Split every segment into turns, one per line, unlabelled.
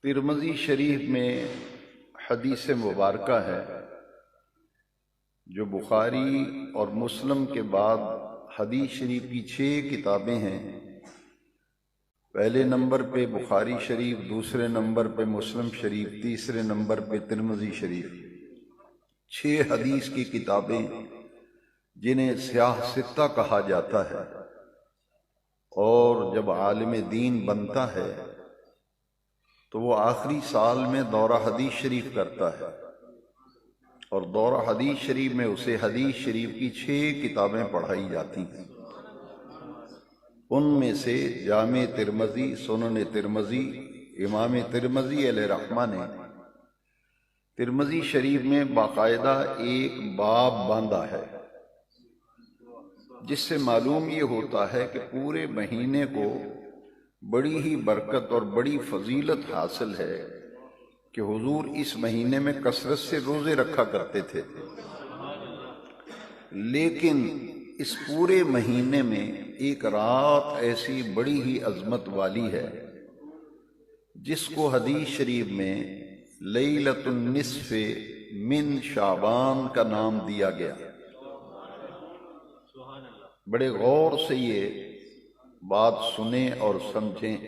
ترمذی شریف میں حدیث مبارکہ ہے جو بخاری اور مسلم کے بعد حدیث شریف کی 6 کتابیں ہیں۔ پہلے نمبر پہ بخاری شریف، دوسرے نمبر پہ مسلم شریف، تیسرے نمبر پہ ترمذی شریف۔ 6 حدیث کی کتابیں جنہیں سیاہ ستہ کہا جاتا ہے، اور جب عالم دین بنتا ہے تو وہ آخری سال میں دورہ حدیث شریف کرتا ہے، اور دورہ حدیث شریف میں اسے حدیث شریف کی 6 کتابیں پڑھائی جاتی ہیں۔ ان میں سے جامع ترمذی، سنن ترمذی، امام ترمذی علیہ رحمہ نے ترمذی شریف میں باقاعدہ ایک باب باندھا ہے، جس سے معلوم یہ ہوتا ہے کہ پورے مہینے کو بڑی ہی برکت اور بڑی فضیلت حاصل ہے کہ حضور اس مہینے میں کثرت سے روزے رکھا کرتے تھے، لیکن اس پورے مہینے میں ایک رات ایسی بڑی ہی عظمت والی ہے جس کو حدیث شریف میں لیلۃ النصف من شعبان کا نام دیا گیا۔ بڑے غور سے یہ بات سنیں اور سمجھیں۔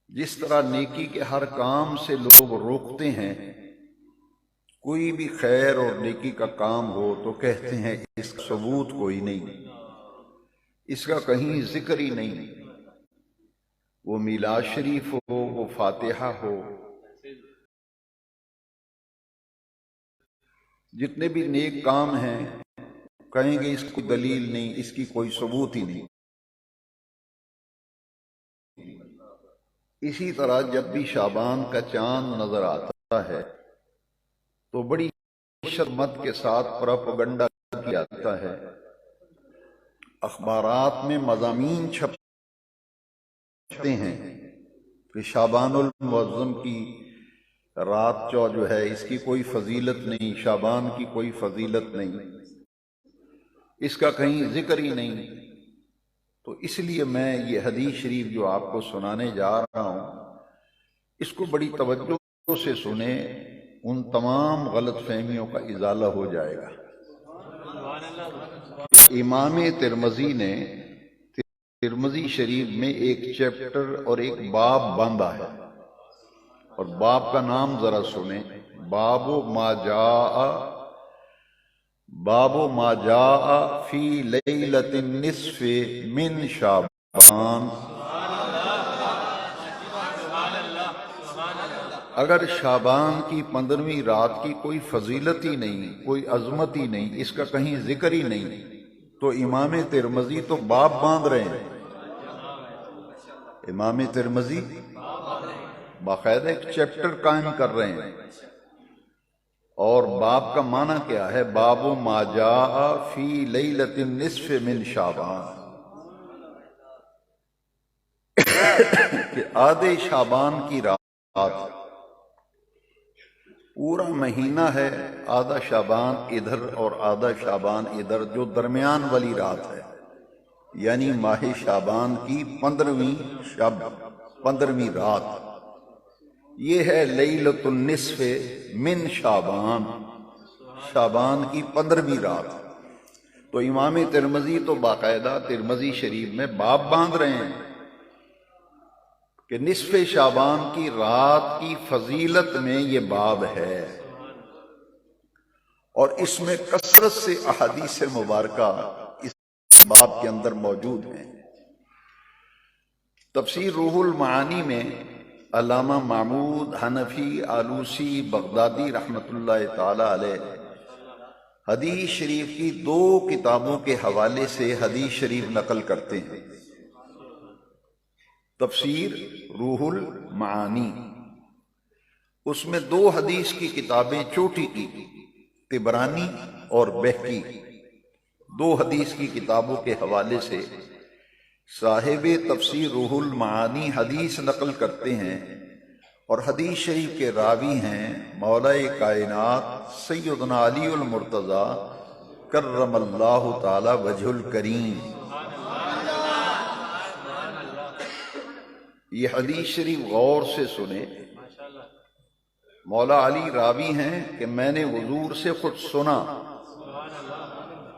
جس طرح نیکی کے ہر کام سے لوگ روکتے ہیں، کوئی بھی خیر اور نیکی کا کام ہو تو کہتے ہیں اس کا ثبوت کوئی نہیں، اس کا کہیں ذکر ہی نہیں، وہ میلاد شریف ہو، وہ فاتحہ ہو، جتنے بھی نیک کام ہیں کہیں گے اس کی دلیل نہیں، اس کی کوئی ثبوت ہی نہیں۔ اسی طرح جب بھی شعبان کا چاند نظر آتا ہے تو بڑی شدت کے ساتھ پروپیگنڈا کیا جاتا ہے، اخبارات میں مضامین چھپتے ہیں کہ شعبان المعظم کی رات جو ہے اس کی کوئی فضیلت نہیں، شعبان کی کوئی فضیلت نہیں، اس کا کہیں ذکر ہی نہیں۔ تو اس لیے میں یہ حدیث شریف جو آپ کو سنانے جا رہا ہوں، اس کو بڑی توجہ سے سنیں، ان تمام غلط فہمیوں کا ازالہ ہو جائے گا۔ امام ترمذی نے ترمذی شریف میں ایک چیپٹر اور ایک باب باندھا ہے، اور باب کا نام ذرا سنیں، باب ما جاء فی لیلۃ النصف من شعبان۔ اگر شعبان کی 15ویں رات کی کوئی فضیلت ہی نہیں، کوئی عظمت ہی نہیں، اس کا کہیں ذکر ہی نہیں، تو امام ترمذی تو باب باندھ رہے ہیں۔ امام ترمذی باقاعدہ ایک چیپٹر قائم کر رہے ہیں، اور باب کا معنی کیا ہے؟ باب ما جاء فی لیلۃ النصف من شعبان، کہ آدھے شعبان کی رات، پورا مہینہ ہے، آدھا شعبان ادھر اور آدھا شعبان ادھر، جو درمیان والی رات ہے، یعنی ماہ شعبان کی 15ویں رات، یہ ہے لیلۃ النصف من شعبان، شعبان کی 15ویں رات۔ تو امام ترمذی تو باقاعدہ ترمذی شریف میں باب باندھ رہے ہیں کہ نصف شعبان کی رات کی فضیلت میں یہ باب ہے، اور اس میں کثرت سے احادیث مبارکہ اس باب کے اندر موجود ہیں۔ تفسیر روح المعانی میں علامہ محمود حنفی آلوسی بغدادی رحمۃ اللہ تعالی علیہ حدیث شریف کی 2 کتابوں کے حوالے سے حدیث شریف نقل کرتے ہیں۔ تفسیر روح المعانی، اس میں 2 حدیث کی کتابیں چوٹی کی، طبرانی اور بہقی، 2 حدیث کی کتابوں کے حوالے سے صاحب تفسیر روح المعانی حدیث نقل کرتے ہیں، اور حدیث شریف کے راوی ہیں مولا کائنات سیدنا علی المرتضیٰ کرم اللہ تعالی وجہ الکریم۔ یہ حدیث شریف غور سے سنیں. مولا علی راوی ہیں کہ میں نے حضور سے خود سنا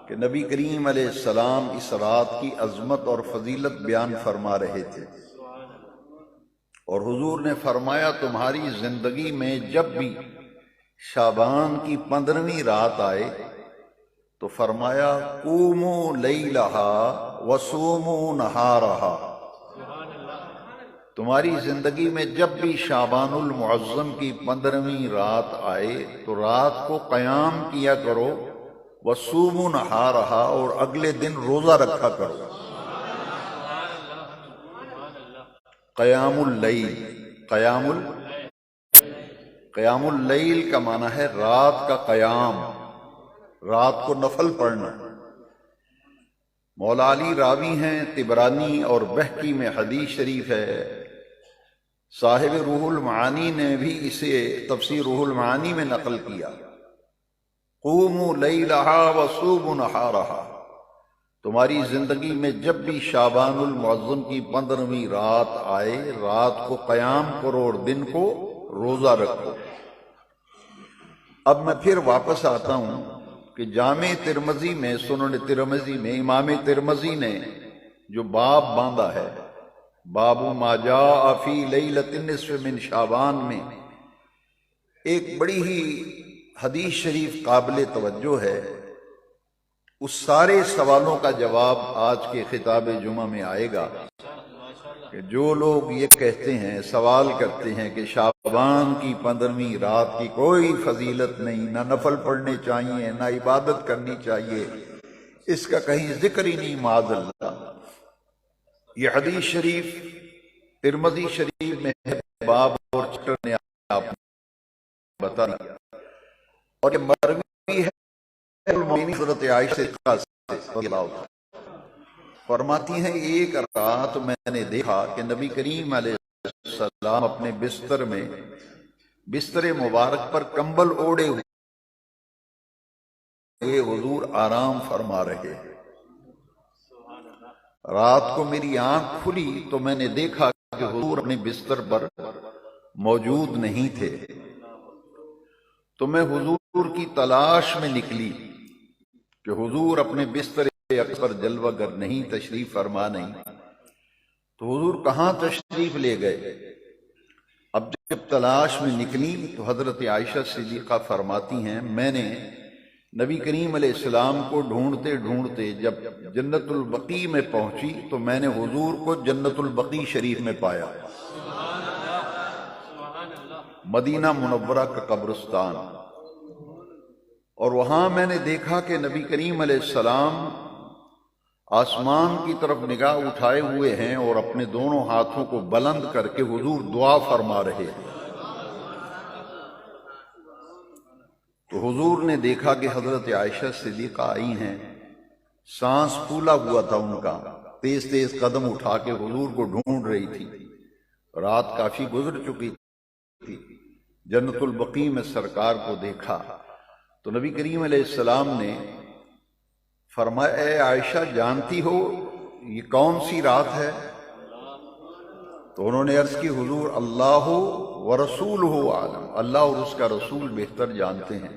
کہ نبی کریم علیہ السلام اس رات کی عظمت اور فضیلت بیان فرما رہے تھے، اور حضور نے فرمایا تمہاری زندگی میں جب بھی شعبان کی 15ویں رات آئے تو فرمایا قوموا لیلہا وصوموا نہارہا. تمہاری زندگی میں جب بھی شعبان المعظم کی 15ویں رات آئے تو رات کو قیام کیا کرو، وصوموا نہارہا، اور اگلے دن روزہ رکھا کرو. قیام اللیل، قیام اللیل کا معنی ہے رات کا قیام، رات کو نفل پڑھنا. مولا علی راوی ہیں، طبرانی اور بہقی میں حدیث شریف ہے. صاحب روح المعانی نے بھی اسے تفسیر روح المعانی میں نقل کیا. قوموا لیلہا وصوموا نہارہا. تمہاری زندگی میں جب بھی شعبان المعظم کی 15ویں رات آئے، رات کو قیام کرو اور دن کو روزہ رکھو. اب میں پھر واپس آتا ہوں کہ جامع ترمذی میں، سنن ترمذی میں امام ترمذی نے جو باب باندھا ہے، باب ما جاء فی لیلۃ النصف من شعبان، میں ایک بڑی ہی حدیث شریف قابل توجہ ہے. اس سارے سوالوں کا جواب آج کے خطاب جمعہ میں آئے گا کہ جو لوگ یہ کہتے ہیں، سوال کرتے ہیں کہ شعبان کی 15ویں رات کی کوئی فضیلت نہیں، نہ نفل پڑھنے چاہیے، نہ عبادت کرنی چاہیے، اس کا کہیں ذکر ہی نہیں، معاذ اللہ. یہ حدیث شریف ترمذی شریف میں ہے، باب اور چٹر نے آپ بتا دیا، اور یہ مروی ہے حضرت عائشہ رضی اللہ عنہا فرماتی ہیں ایک رات میں نے دیکھا کہ نبی کریم علیہ السلام اپنے بستر میں، بستر مبارک پر کمبل اوڑے ہوئے حضور آرام فرما رہے. رات کو میری آنکھ کھلی تو میں نے دیکھا کہ حضور اپنے بستر پر موجود نہیں تھے. تو میں حضور کی تلاش میں نکلی کہ حضور اپنے بستر اکبر جلوہ گر نہیں، تشریف فرما نہیں. تو حضور کہاں تشریف لے گئے؟ اب جب تلاش میں نکلی تو حضرت عائشہ صدیقہ فرماتی ہیں میں نے نبی کریم علیہ السلام کو ڈھونڈتے ڈھونڈتے جب جنت البقیع میں پہنچی تو میں نے حضور کو جنت البقیع شریف میں پایا، مدینہ منورہ کا قبرستان. اور وہاں میں نے دیکھا کہ نبی کریم علیہ السلام آسمان کی طرف نگاہ اٹھائے ہوئے ہیں اور اپنے دونوں ہاتھوں کو بلند کر کے حضور دعا فرما رہے ہیں. تو حضور نے دیکھا کہ حضرت عائشہ صدیقہ آئی ہیں، سانس پھولا ہوا تھا ان کا، تیز تیز قدم اٹھا کے حضور کو ڈھونڈ رہی تھی. رات کافی گزر چکی تھی. جنت البقیع میں سرکار کو دیکھا تو نبی کریم علیہ السلام نے فرمایا اے عائشہ جانتی ہو یہ کون سی رات ہے؟ تو انہوں نے عرض کی حضور اللہ ورسولہ عالم، اللہ اور اس کا رسول بہتر جانتے ہیں.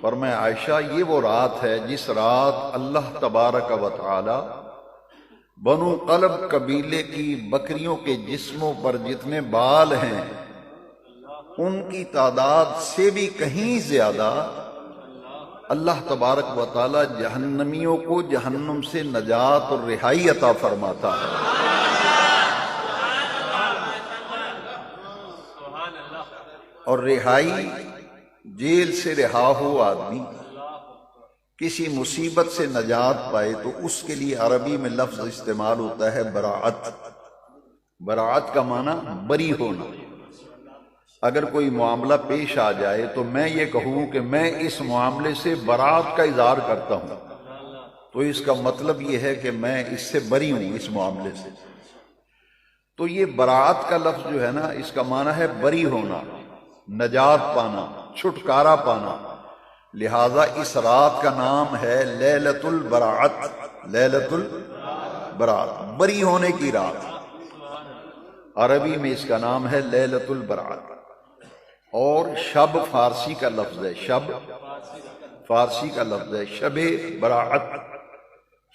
فرمایا عائشہ یہ وہ رات ہے جس رات اللہ تبارک و تعالی بنو قلب قبیلے کی بکریوں کے جسموں پر جتنے بال ہیں ان کی تعداد سے بھی کہیں زیادہ اللہ تبارک و تعالی جہنمیوں کو جہنم سے نجات اور رہائی عطا فرماتا ہے. اور رہائی، جیل سے رہا ہو آدمی، کسی مصیبت سے نجات پائے تو اس کے لیے عربی میں لفظ استعمال ہوتا ہے براعت. براعت کا معنی بری ہونا. اگر کوئی معاملہ پیش آ جائے تو میں یہ کہوں کہ میں اس معاملے سے براعت کا اظہار کرتا ہوں تو اس کا مطلب یہ ہے کہ میں اس سے بری ہوں، اس معاملے سے. تو یہ براعت کا لفظ جو ہے نا اس کا معنی ہے بری ہونا، نجات پانا، چھٹکارا پانا. لہذا اس رات کا نام ہے لیلۃ البراعت، لیلۃ البراعت، بری ہونے کی رات. عربی میں اس کا نام ہے لیلۃ البرات، اور شب فارسی کا لفظ ہے، شب فارسی کا لفظ ہے، شب برات،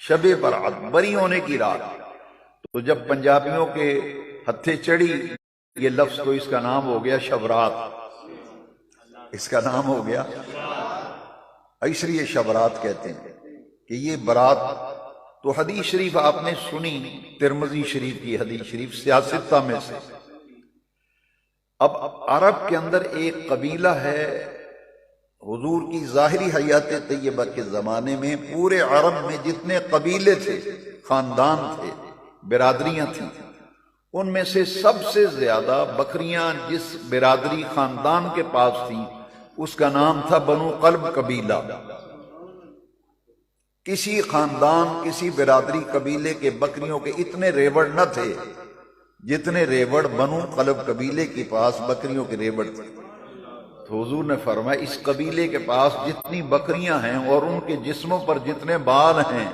شب برات بری ہونے کی رات۔ تو جب پنجابیوں کے ہتھے چڑھی یہ لفظ تو اس کا نام ہو گیا شبرات، اس کا نام ہو گیا، اس لیے شبرات کہتے ہیں کہ یہ برات۔ تو حدیث شریف آپ نے سنی، ترمذی شریف کی حدیث شریف سیاستہ میں سے۔ اب عرب کے اندر ایک قبیلہ ہے، حضور کی ظاہری حیات طیبہ کے زمانے میں پورے عرب میں جتنے قبیلے تھے، خاندان تھے، برادریاں تھیں، ان میں سے سب سے زیادہ بکریاں جس برادری خاندان کے پاس تھیں اس کا نام تھا بنو قلب قبیلہ۔ کسی خاندان، کسی برادری قبیلے کے بکریوں کے اتنے ریوڑ نہ تھے جتنے ریوڑ بنو قلب قبیلے کے پاس بکریوں کے ریوڑ تھے۔ تو حضور نے فرمایا اس قبیلے کے پاس جتنی بکریاں ہیں اور ان کے جسموں پر جتنے بال ہیں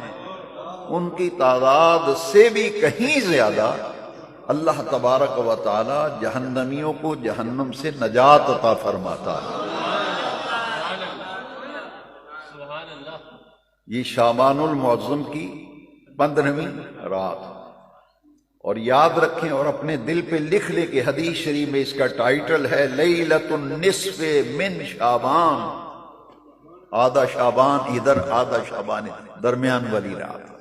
ان کی تعداد سے بھی کہیں زیادہ اللہ تبارک و تعالی جہنمیوں کو جہنم سے نجات عطا فرماتا ہے۔ یہ شعبان المعظم کی 15ویں رات، اور یاد رکھیں اور اپنے دل پہ لکھ لیں کہ حدیث شریف میں اس کا ٹائٹل ہے لیلۃ النصف من شعبان، آدھا شعبان ادھر آدھا شعبان درمیان والی رات۔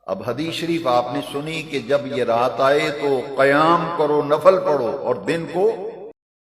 اب حدیث شریف آپ نے سنی کہ جب یہ رات آئے تو قیام کرو، نفل پڑھو، اور دن کو